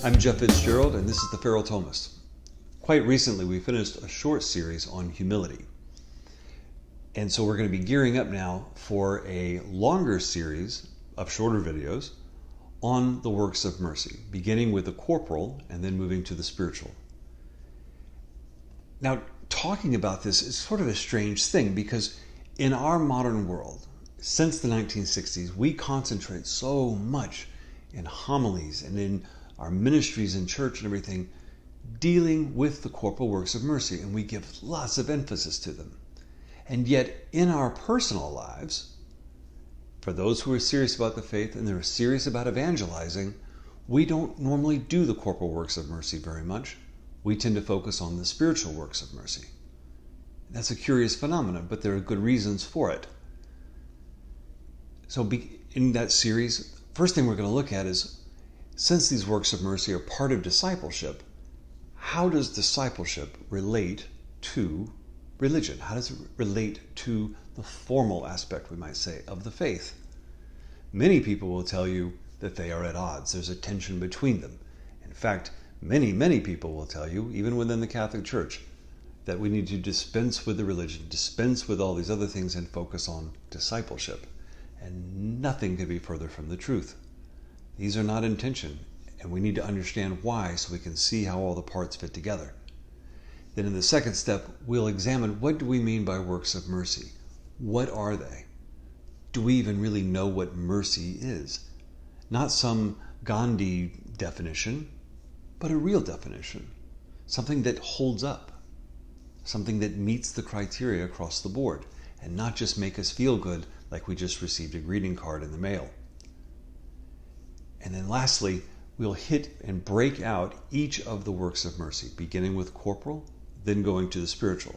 I'm Jeff Fitzgerald, and this is the Feral Thomist. Quite recently, we finished a short series on humility. And so we're going to be gearing up now for a longer series of shorter videos on the works of mercy, beginning with the corporal and then moving to the spiritual. Now, talking about this is sort of a strange thing because in our modern world, since the 1960s, we concentrate so much in homilies and in our ministries in church and everything, dealing with the corporal works of mercy, and we give lots of emphasis to them. And yet, in our personal lives, for those who are serious about the faith and they're serious about evangelizing, we don't normally do the corporal works of mercy very much. We tend to focus on the spiritual works of mercy. That's a curious phenomenon, but there are good reasons for it. So in that series, first thing we're going to look at is, since these works of mercy are part of discipleship, how does discipleship relate to religion? How does it relate to the formal aspect, we might say, of the faith? Many people will tell you that they are at odds. There's a tension between them. In fact, many people will tell you, even within the Catholic Church, that we need to dispense with the religion, dispense with all these other things and focus on discipleship. And nothing could be further from the truth. These are not in tension, and we need to understand why so we can see how all the parts fit together. Then in the second step, we'll examine what do we mean by works of mercy? What are they? Do we even really know what mercy is? Not some Gandhi definition, but a real definition. Something that holds up. Something that meets the criteria across the board, and not just make us feel good like we just received a greeting card in the mail. And then lastly, we'll hit and break out each of the works of mercy, beginning with corporal, then going to the spiritual.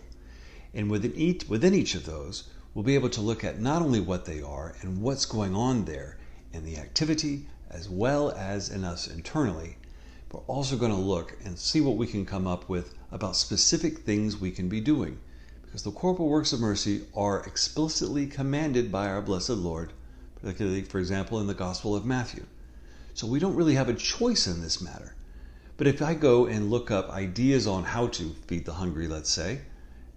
And within each of those, we'll be able to look at not only what they are and what's going on there in the activity as well as in us internally, but we're also going to look and see what we can come up with about specific things we can be doing. Because the corporal works of mercy are explicitly commanded by our blessed Lord, particularly, for example, in the Gospel of Matthew. So we don't really have a choice in this matter. But if I go and look up ideas on how to feed the hungry, let's say,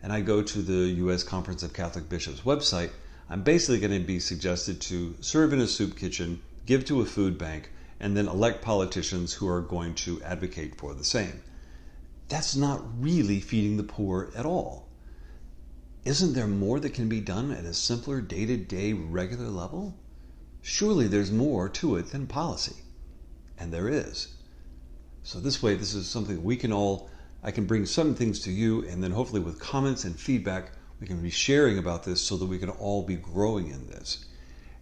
and I go to the U.S. Conference of Catholic Bishops website, I'm basically going to be suggested to serve in a soup kitchen, give to a food bank, and then elect politicians who are going to advocate for the same. That's not really feeding the poor at all. Isn't there more that can be done at a simpler day-to-day regular level? Surely there's more to it than policy. And there is. So this way, this is something I can bring some things to you, and then hopefully with comments and feedback, we can be sharing about this so that we can all be growing in this.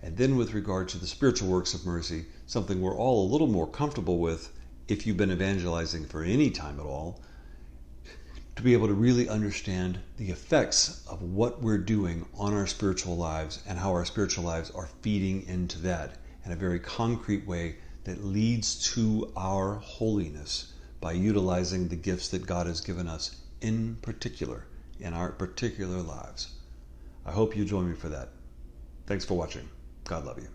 And then with regard to the spiritual works of mercy, something we're all a little more comfortable with if you've been evangelizing for any time at all, to be able to really understand the effects of what we're doing on our spiritual lives and how our spiritual lives are feeding into that in a very concrete way that leads to our holiness by utilizing the gifts that God has given us in particular, in our particular lives. I hope you join me for that. Thanks for watching. God love you.